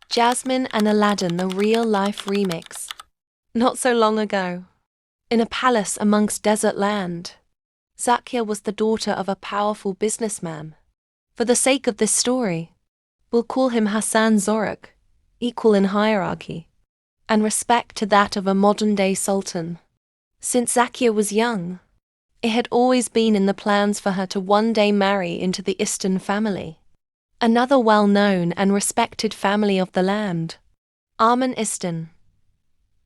Jasmine and Aladdin, the real-life remix. Not so long ago, in a palace amongst desert land, Zakia was the daughter of a powerful businessman. For the sake of this story, we'll call him Hassan Zorak, equal in hierarchy, and respect to that of a modern-day sultan. Since Zakia was young, it had always been in the plans for her to one day marry into the Istan family, another well-known and respected family of the land. Arman Istan.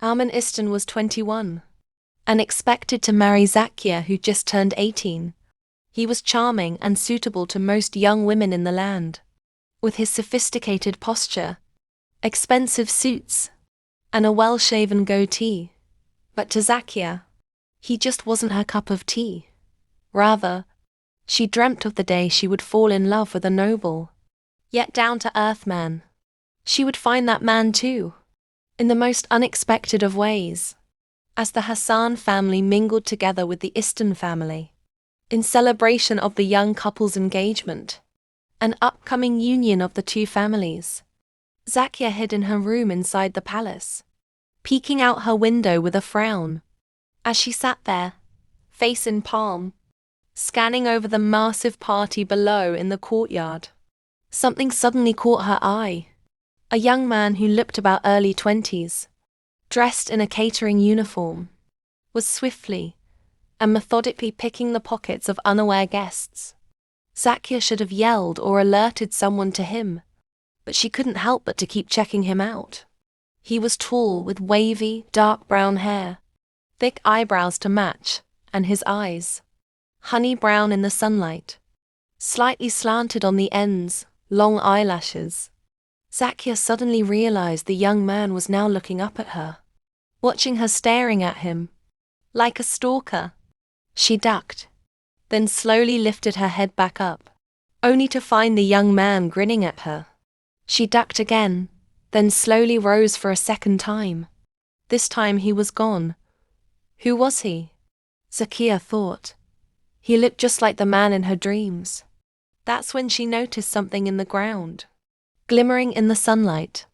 Arman Istan was 21 and expected to marry Zakia, who just turned 18. He was charming and suitable to most young women in the land, with his sophisticated posture, expensive suits, and a well-shaven goatee. But to Zakia, he just wasn't her cup of tea. Rather, she dreamt of the day she would fall in love with a noble, yet down-to-earth man. She would find that man too, in the most unexpected of ways, as the Hassan family mingled together with the Istan family, in celebration of the young couple's engagement, an upcoming union of the two families. Zakia hid in her room inside the palace, peeking out her window with a frown. As she sat there, face in palm, scanning over the massive party below in the courtyard, something suddenly caught her eye. A young man who looked about early 20s, dressed in a catering uniform, was swiftly and methodically picking the pockets of unaware guests. Zakia should have yelled or alerted someone to him, but she couldn't help but to keep checking him out. He was tall, with wavy, dark brown hair, thick eyebrows to match, and his eyes, honey brown in the sunlight, slightly slanted on the ends, long eyelashes. Zakia suddenly realized the young man was now looking up at her, watching her staring at him, like a stalker. She ducked, then slowly lifted her head back up, only to find the young man grinning at her. She ducked again, then slowly rose for a second time. This time he was gone. Who was he? Zakia thought. He looked just like the man in her dreams. That's when she noticed something in the ground, glimmering in the sunlight.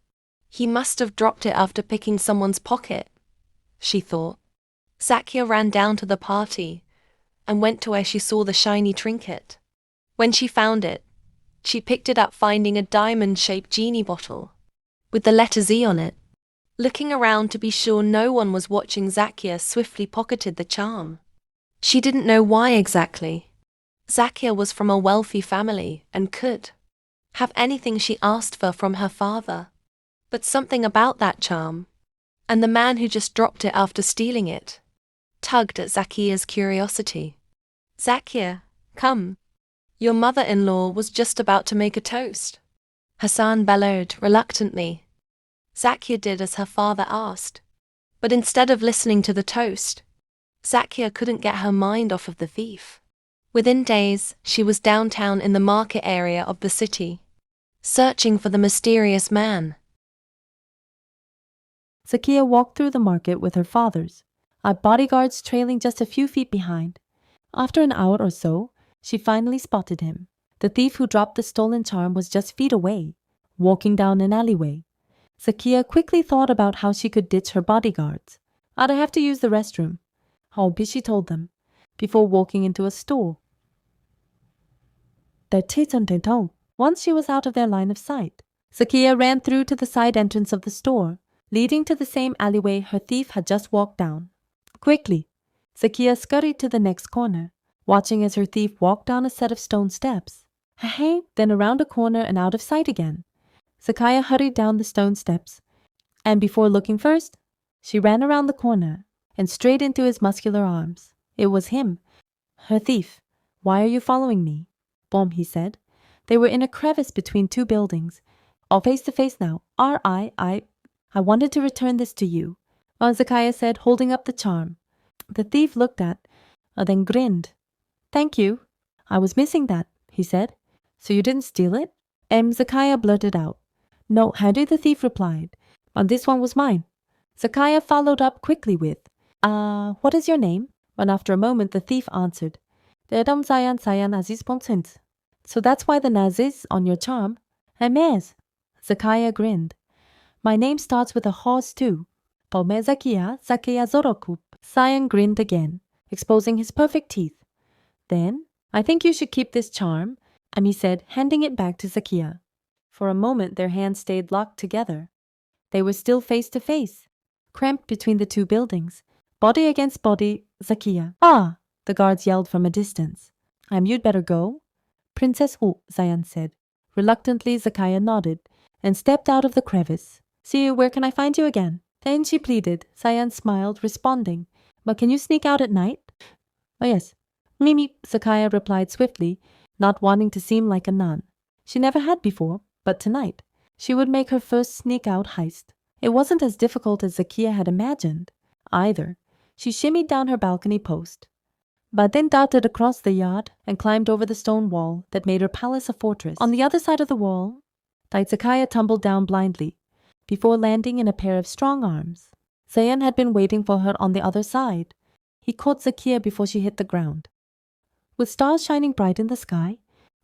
He must have dropped it after picking someone's pocket, she thought. Zakia ran down to the party and went to where she saw the shiny trinket. When she found it, she picked it up, finding a diamond-shaped genie bottle with the letter Z on it. Looking around to be sure no one was watching, Zakia swiftly pocketed the charm. She didn't know why exactly. Zakia was from a wealthy family and could have anything she asked for from her father. But something about that charm, and the man who just dropped it after stealing it, tugged at Zakia's curiosity. Zakia, come. Your mother-in-law was just about to make a toast, Hassan bellowed reluctantly. Zakia did as her father asked, but instead of listening to the toast, Zakia couldn't get her mind off of the thief. Within days, she was downtown in the market area of the city, searching for the mysterious man. Zakia walked through the market with her fathers, our bodyguards trailing just a few feet behind. After an hour or so, she finally spotted him. The thief who dropped the stolen charm was just feet away, walking down an alleyway. Zakia quickly thought about how she could ditch her bodyguards. "I'd have to use the restroom," she told them, before walking into a store. Once she was out of their line of sight, Zakia ran through to the side entrance of the store, leading to the same alleyway her thief had just walked down. Quickly, Zakia scurried to the next corner, watching as her thief walked down a set of stone steps. Then around a corner and out of sight again. Zakia hurried down the stone steps, and before looking first, she ran around the corner and straight into his muscular arms. It was him, her thief. "Why are you following me?" he said. They were in a crevice between two buildings, all face to face now. I wanted to return this to you," Zakia said, holding up the charm. The thief looked at, then grinned. "Thank you. I was missing that," he said. "So you didn't steal it?" Zakia blurted out. "No, Henry," the thief replied. "This one was mine." Zakia followed up quickly with, "What is your name?" And after a moment, the thief answered, "Dedam Sayan Aziz Ponsint." "So that's why the Naziz on your charm?" "Mes." Zakia grinned. My name starts with a horse too. Palme Zakia, Zakia Zorokup. Zayan grinned again, exposing his perfect teeth. Then, I think you should keep this charm, Ami said, handing it back to Zakia. For a moment their hands stayed locked together. They were still face to face, cramped between the two buildings, body against body. Zakia. Ah! The guards yelled from a distance. You'd better go. Princess Wu, Zayan said. Reluctantly, Zakia nodded and stepped out of the crevice. See you, where can I find you again? Then she pleaded. Zayan smiled, responding. But can you sneak out at night? Oh yes. Mimi, Zakia replied swiftly, not wanting to seem like a nun. She never had before, but tonight she would make her first sneak-out heist. It wasn't as difficult as Zakia had imagined, either. She shimmied down her balcony post, but then darted across the yard and climbed over the stone wall that made her palace a fortress. On the other side of the wall, Zakia tumbled down blindly, before landing in a pair of strong arms. Zayan had been waiting for her on the other side. He caught Zakia before she hit the ground. With stars shining bright in the sky,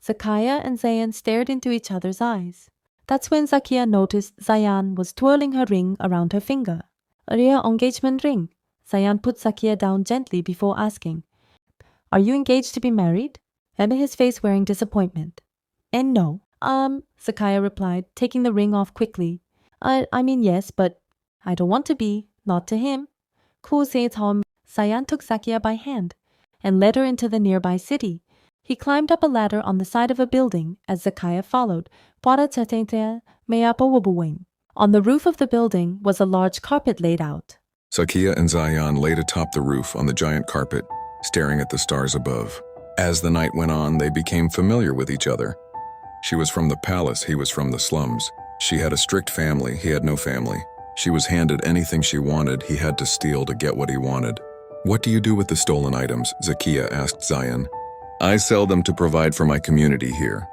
Zakia and Zayan stared into each other's eyes. That's when Zakia noticed Zayan was twirling her ring around her finger. A rare engagement ring. Zayan put Zakia down gently before asking, Are you engaged to be married? Amid his face wearing disappointment. And no. Zakia replied, taking the ring off quickly. I mean yes, but I don't want to be, not to him. Cool says Hom. Zayan took Zakia by hand and led her into the nearby city. He climbed up a ladder on the side of a building as Zakia followed. On the roof of the building was a large carpet laid out. Zakia and Zayan laid atop the roof on the giant carpet, staring at the stars above. As the night went on, they became familiar with each other. She was from the palace, he was from the slums. She had a strict family, he had no family. She was handed anything she wanted, he had to steal to get what he wanted. What do you do with the stolen items? Zakia asked Zayan. I sell them to provide for my community here.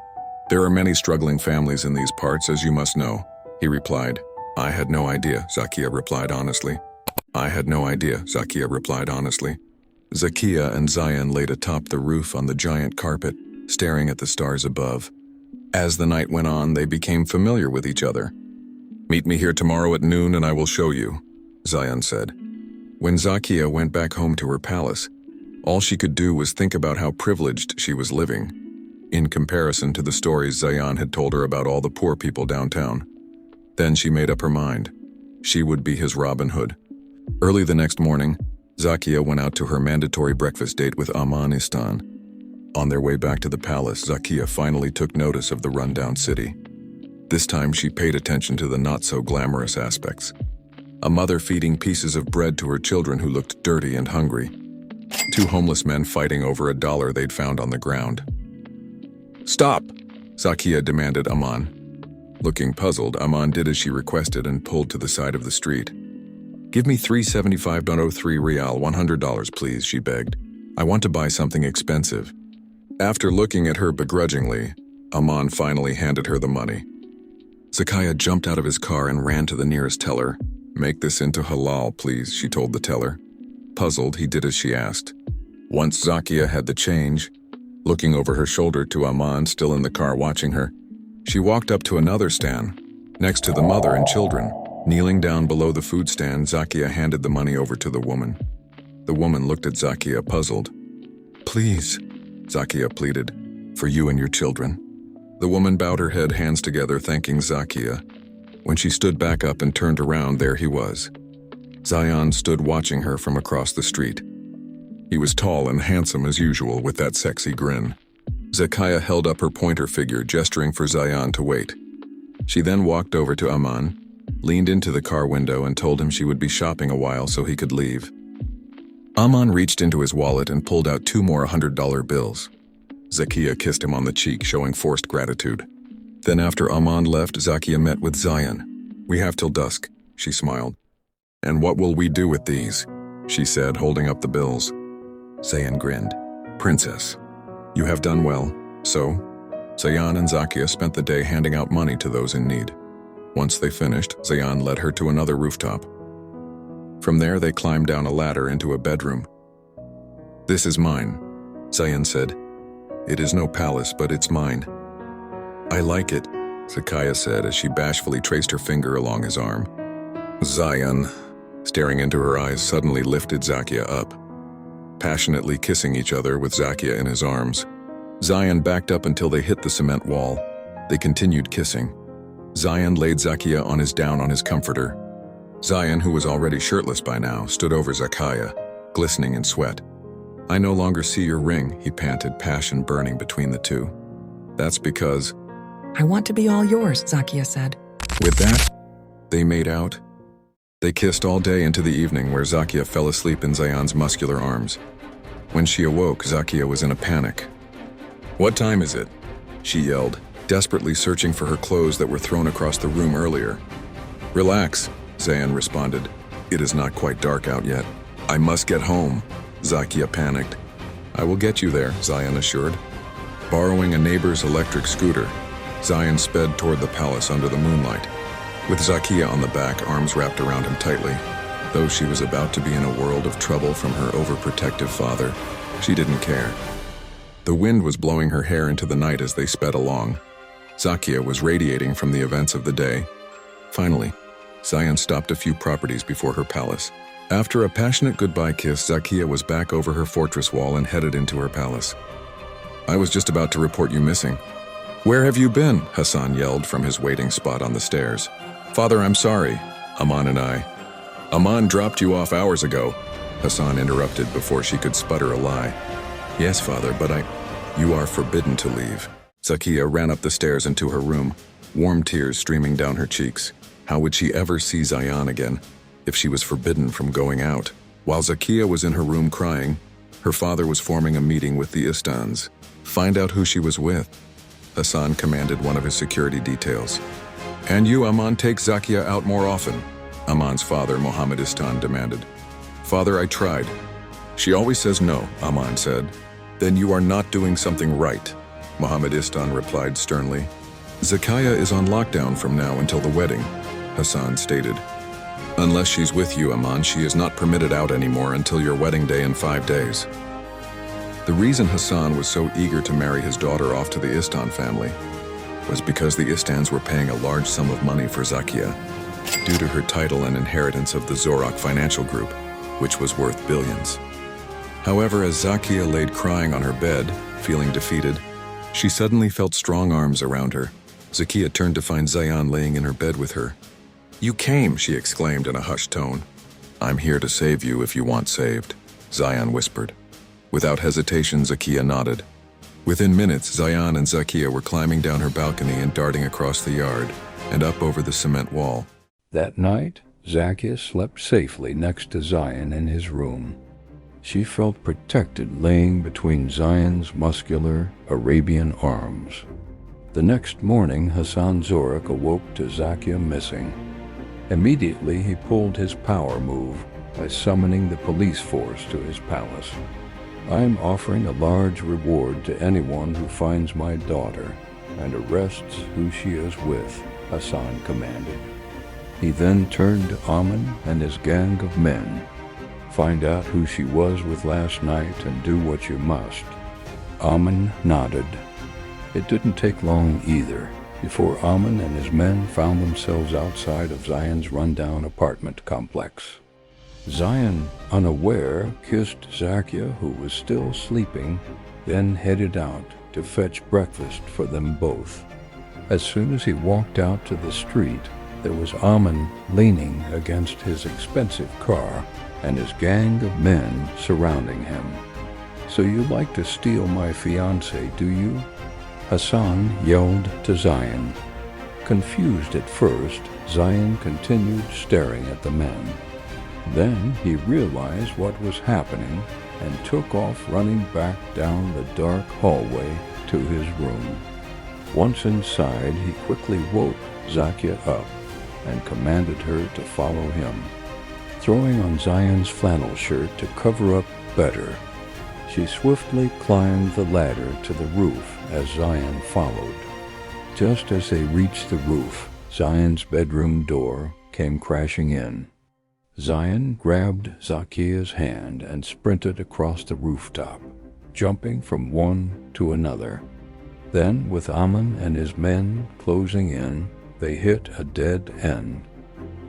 There are many struggling families in these parts, as you must know, he replied. I had no idea, Zakia replied honestly. I had no idea, Zakia replied honestly. Zakia and Zayan laid atop the roof on the giant carpet, staring at the stars above. As the night went on, they became familiar with each other. Meet me here tomorrow at noon and I will show you, Zayan said. When Zakia went back home to her palace, all she could do was think about how privileged she was living, in comparison to the stories Zayan had told her about all the poor people downtown. Then she made up her mind. She would be his Robin Hood. Early the next morning, Zakia went out to her mandatory breakfast date with Amanistan. On their way back to the palace, Zakia finally took notice of the rundown city. This time she paid attention to the not-so-glamorous aspects. A mother feeding pieces of bread to her children who looked dirty and hungry. Two homeless men fighting over $1 they'd found on the ground. Stop! Zakia demanded Aman. Looking puzzled, Aman did as she requested and pulled to the side of the street. Give me 375.03 real, $100 please, she begged. I want to buy something expensive. After looking at her begrudgingly, Aman finally handed her the money. Zakia jumped out of his car and ran to the nearest teller. Make this into halal, please, she told the teller. Puzzled, he did as she asked. Once Zakia had the change, looking over her shoulder to Aman still in the car watching her, she walked up to another stand, next to the mother and children. Kneeling down below the food stand, Zakia handed the money over to the woman. The woman looked at Zakia puzzled. Please, Zakia pleaded, for you and your children. The woman bowed her head, hands together, thanking Zakia. When she stood back up and turned around, there he was. Zayan stood watching her from across the street. He was tall and handsome as usual, with that sexy grin. Zakia held up her pointer finger, gesturing for Zayan to wait. She then walked over to Aman, leaned into the car window and told him she would be shopping a while so he could leave. Aman reached into his wallet and pulled out 2 more $100 bills. Zakia kissed him on the cheek, showing forced gratitude. Then after Aman left, Zakia met with Zayan. We have till dusk, she smiled. And what will we do with these? She said, holding up the bills. Zayan grinned. Princess, you have done well. So, Zayan and Zakia spent the day handing out money to those in need. Once they finished, Zayan led her to another rooftop. From there, they climbed down a ladder into a bedroom. This is mine, Zayan said. It is no palace, but it's mine. I like it, Zakiya said as she bashfully traced her finger along his arm. Zion, staring into her eyes, suddenly lifted Zakiya up. Passionately kissing each other with Zakiya in his arms, Zion backed up until they hit the cement wall. They continued kissing. Zion laid Zakiya down on his comforter. Zion, who was already shirtless by now, stood over Zakiya, glistening in sweat. I no longer see your ring, he panted, passion burning between the two. That's because... I want to be all yours, Zakiya said. With that, they made out. They kissed all day into the evening, where Zakiya fell asleep in Zion's muscular arms. When she awoke, Zakiya was in a panic. What time is it? She yelled, desperately searching for her clothes that were thrown across the room earlier. Relax, Zion responded. It is not quite dark out yet. I must get home, Zakiya panicked. I will get you there, Zion assured. Borrowing a neighbor's electric scooter, Zion sped toward the palace under the moonlight. With Zakiya on the back, arms wrapped around him tightly. Though she was about to be in a world of trouble from her overprotective father, she didn't care. The wind was blowing her hair into the night as they sped along. Zakiya was radiating from the events of the day. Finally, Zion stopped a few properties before her palace. After a passionate goodbye kiss, Zakiya was back over her fortress wall and headed into her palace. I was just about to report you missing. Where have you been? Hassan yelled from his waiting spot on the stairs. Father, I'm sorry. Aman dropped you off hours ago, Hassan interrupted before she could sputter a lie. Yes, father, but You are forbidden to leave. Zakiya ran up the stairs into her room, warm tears streaming down her cheeks. How would she ever see Zion again if she was forbidden from going out? While Zakiya was in her room crying, her father was forming a meeting with the Istans. Find out who she was with. Hassan commanded one of his security details. And you, Aman, take Zakiya out more often, Aman's father, Mohammed Istan, demanded. Father, I tried. She always says no, Aman said. Then you are not doing something right, Mohammed Istan replied sternly. Zakiya is on lockdown from now until the wedding, Hassan stated. Unless she's with you, Aman, she is not permitted out anymore until your wedding day in 5 days. The reason Hassan was so eager to marry his daughter off to the Istan family was because the Istans were paying a large sum of money for Zakiya, due to her title and inheritance of the Zorak financial group, which was worth billions. However, as Zakiya laid crying on her bed, feeling defeated, she suddenly felt strong arms around her. Zakiya turned to find Zion laying in her bed with her. You came, she exclaimed in a hushed tone. I'm here to save you if you want saved, Zion whispered. Without hesitation, Zakiya nodded. Within minutes, Zion and Zakiya were climbing down her balcony and darting across the yard and up over the cement wall. That night, Zakiya slept safely next to Zion in his room. She felt protected laying between Zion's muscular Arabian arms. The next morning, Hassan Zorak awoke to Zakiya missing. Immediately, he pulled his power move by summoning the police force to his palace. I'm offering a large reward to anyone who finds my daughter and arrests who she is with, Hassan commanded. He then turned to Aman and his gang of men. Find out who she was with last night and do what you must. Aman nodded. It didn't take long either before Aman and his men found themselves outside of Zion's rundown apartment complex. Zion, unaware, kissed Zakiya, who was still sleeping, then headed out to fetch breakfast for them both. As soon as he walked out to the street, there was Aman leaning against his expensive car and his gang of men surrounding him. So you like to steal my fiancé, do you? Hassan yelled to Zion. Confused at first, Zion continued staring at the men. Then he realized what was happening and took off running back down the dark hallway to his room. Once inside, he quickly woke Zakiya up and commanded her to follow him. Throwing on Zion's flannel shirt to cover up better, she swiftly climbed the ladder to the roof as Zion followed. Just as they reached the roof, Zion's bedroom door came crashing in. Zion grabbed Zakiya's hand and sprinted across the rooftop, jumping from one to another. Then, with Ammon and his men closing in, they hit a dead end.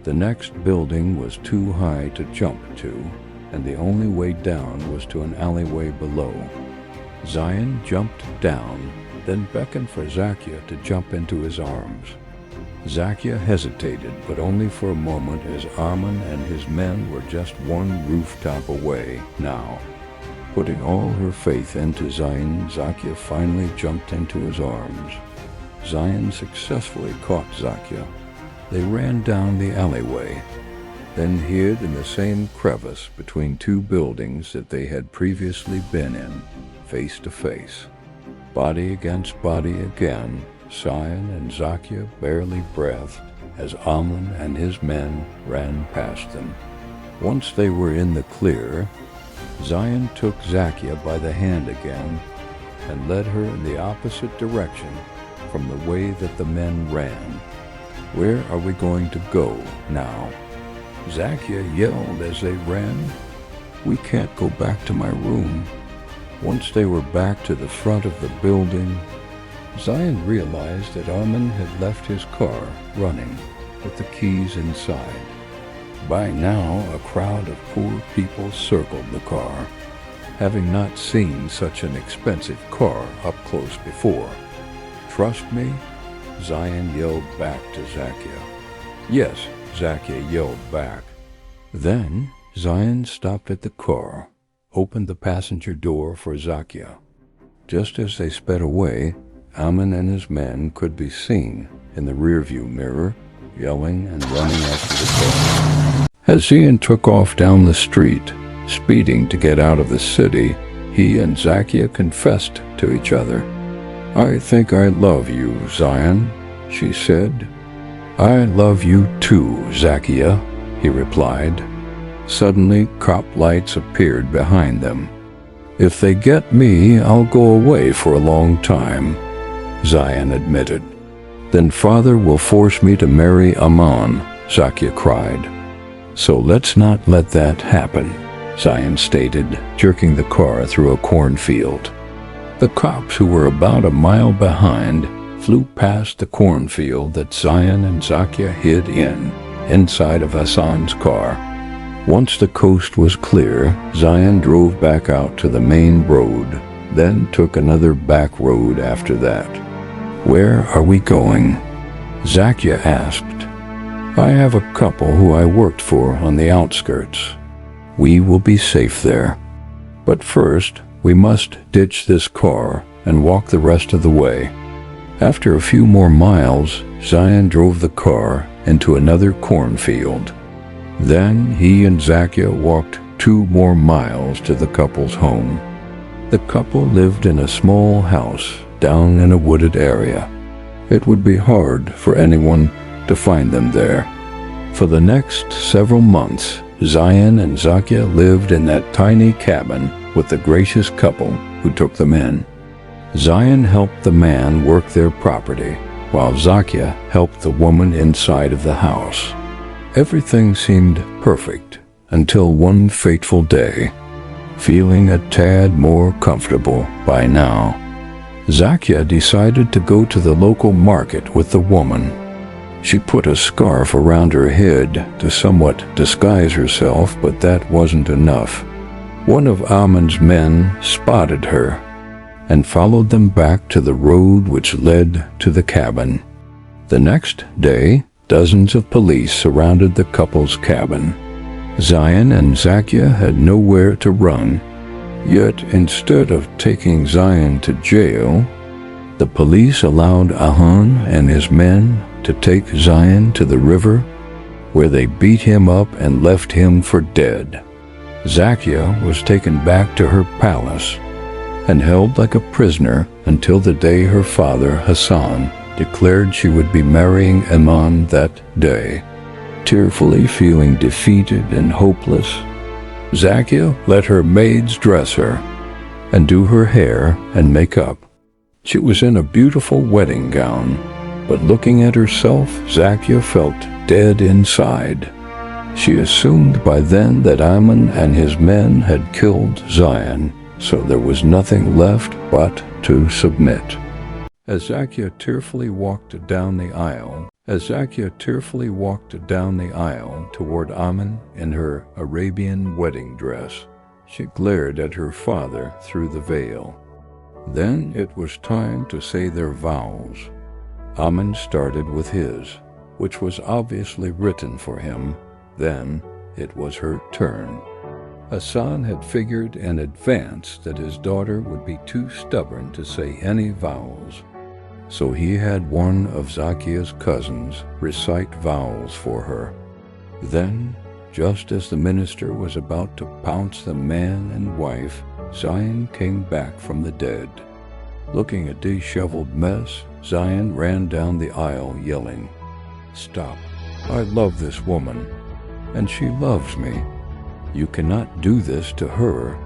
The next building was too high to jump to, and the only way down was to an alleyway below. Zion jumped down, then beckoned for Zacchaeus to jump into his arms. Zacchaeus hesitated, but only for a moment, as Ammon and his men were just one rooftop away now. Putting all her faith into Zion, Zacchaeus finally jumped into his arms. Zion successfully caught Zacchaeus. They ran down the alleyway, then hid in the same crevice between two buildings that they had previously been in, face to face. Body against body again, Zion and Zacchaeus barely breathed as Ammon and his men ran past them. Once they were in the clear, Zion took Zacchaeus by the hand again and led her in the opposite direction from the way that the men ran. "Where are we going to go now?" Zacchaeus yelled as they ran. "We can't go back to my room." Once they were back to the front of the building, Zion realized that Ammon had left his car running with the keys inside. By now, a crowd of poor people circled the car, having not seen such an expensive car up close before. "Trust me?" Zion yelled back to Zacchaeus. "Yes," Zacchaeus yelled back. Then Zion stopped at the car, opened the passenger door for Zacchaeus. Just as they sped away, Ammon and his men could be seen in the rearview mirror, yelling and running after the car. As Zion took off down the street, speeding to get out of the city, he and Zacchaeus confessed to each other. "I think I love you, Zion," she said. "I love you too, Zacchaeus," he replied. Suddenly, cop lights appeared behind them. "If they get me, I'll go away for a long time," Zion admitted. "Then father will force me to marry Ammon," Zacchaeus cried. "So let's not let that happen," Zion stated, jerking the car through a cornfield. The cops, who were about a mile behind, flew past the cornfield that Zion and Zacchaeus hid inside of Hassan's car. Once the coast was clear, Zion drove back out to the main road, then took another back road after that. "Where are we going?" Zacchaeus asked. "I have a couple who I worked for on the outskirts. We will be safe there. But first, we must ditch this car and walk the rest of the way." After a few more miles, Zion drove the car into another cornfield. Then he and Zacchaeus walked 2 more miles to the couple's home. The couple lived in a small house down in a wooded area. It would be hard for anyone to find them there. For the next several months, Zion and Zacchaeus lived in that tiny cabin with the gracious couple who took them in. Zion helped the man work their property, while Zacchaeus helped the woman inside of the house. Everything seemed perfect until one fateful day. Feeling a tad more comfortable by now, Zacchaeus decided to go to the local market with the woman. She put a scarf around her head to somewhat disguise herself, but that wasn't enough. One of Ammon's men spotted her and followed them back to the road which led to the cabin. The next day, dozens of police surrounded the couple's cabin. Zion and Zacchaeus had nowhere to run, yet instead of taking Zion to jail, the police allowed Ahan and his men to take Zion to the river, where they beat him up and left him for dead. Zacchaeus was taken back to her palace and held like a prisoner until the day her father, Hassan, declared she would be marrying Ammon that day. Tearfully feeling defeated and hopeless, Zacchaeus let her maids dress her and do her hair and makeup. She was in a beautiful wedding gown, but looking at herself, Zacchaeus felt dead inside. She assumed by then that Ammon and his men had killed Zion, so there was nothing left but to submit. As Zacchaeus tearfully walked down the aisle toward Amun in her Arabian wedding dress, she glared at her father through the veil. Then it was time to say their vows. Amun started with his, which was obviously written for him. Then it was her turn. Hassan had figured in advance that his daughter would be too stubborn to say any vows, so he had one of Zacchaeus' cousins recite vows for her. Then, just as the minister was about to pounce the man and wife, Zion came back from the dead. Looking a disheveled mess, Zion ran down the aisle yelling, "Stop! I love this woman, and she loves me. You cannot do this to her."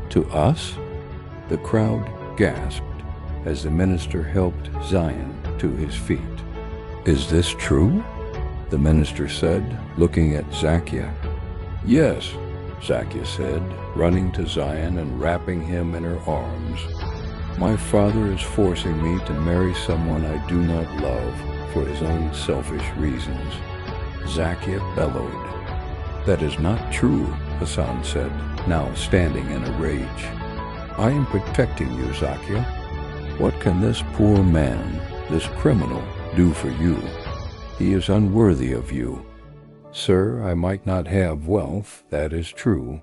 "To us?" The crowd gasped as the minister helped Zion to his feet. "Is this true?" the minister said, looking at Zacchaeus. "Yes," Zacchaeus said, running to Zion and wrapping him in her arms. "My father is forcing me to marry someone I do not love for his own selfish reasons." Zacchaeus bellowed. "That is not true," Hassan said, now standing in a rage. "I am protecting you, Zacchaeus. What can this poor man, this criminal, do for you? He is unworthy of you. Sir, I might not have wealth, that is true.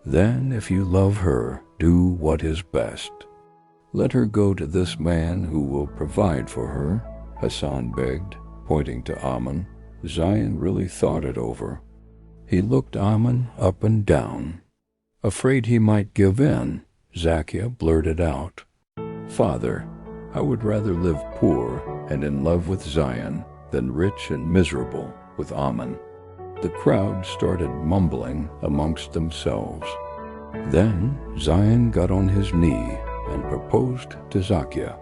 Then, if you love her, do what is best. Let her go to this man who will provide for her," Hassan begged, pointing to Amun. Zion really thought it over. He looked Amun up and down. Afraid he might give in, Zacchaeus blurted out, "Father, I would rather live poor and in love with Zion than rich and miserable with Amun." The crowd started mumbling amongst themselves. Then Zion got on his knee and proposed to Zacchaeus.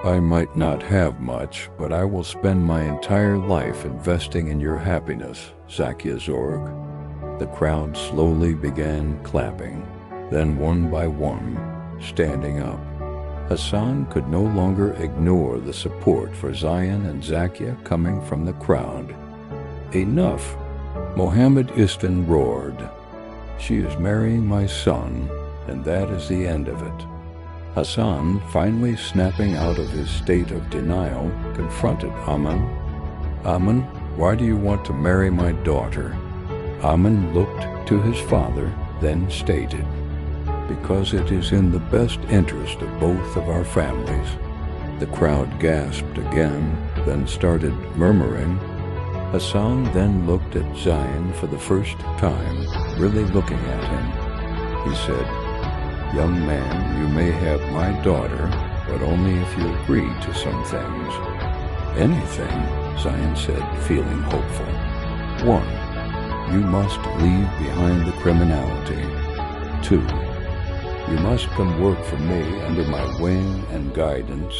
"I might not have much, but I will spend my entire life investing in your happiness, Zacchaeus Zorg." The crowd slowly began clapping, then one by one, standing up. Hassan could no longer ignore the support for Zion and Zacchaeus coming from the crowd. "Enough!" Mohammed Istin roared. "She is marrying my son, and that is the end of it." Hassan, finally snapping out of his state of denial, confronted Amun. "Amun, why do you want to marry my daughter?" Amun looked to his father, then stated, "Because it is in the best interest of both of our families." The crowd gasped again, then started murmuring. Hassan then looked at Zion for the first time, really looking at him. He said, "Young man, you may have my daughter, but only if you agree to some things." "Anything," Zion said, feeling hopeful. "1. You must leave behind the criminality. 2. You must come work for me under my wing and guidance."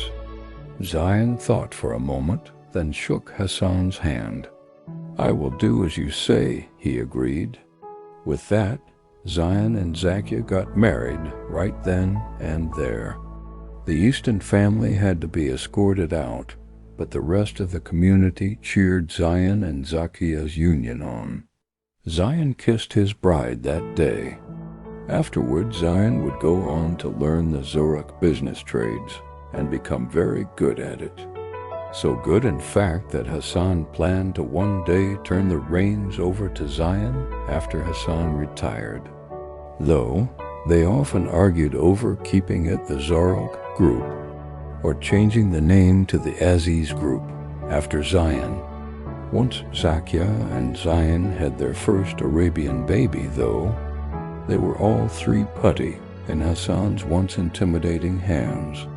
Zion thought for a moment, then shook Hassan's hand. "I will do as you say," he agreed. With that, Zion and Zacchaeus got married right then and there. The Easton family had to be escorted out, but the rest of the community cheered Zion and Zacchaeus' union on. Zion kissed his bride that day. Afterward, Zion would go on to learn the Zurich business trades and become very good at it. So good, in fact, that Hassan planned to one day turn the reins over to Zion after Hassan retired. Though, they often argued over keeping it the Zurich Group or changing the name to the Aziz Group after Zion. Once Zacchaeus and Zion had their first Arabian baby, though, they were all three putty in Hassan's once intimidating hands.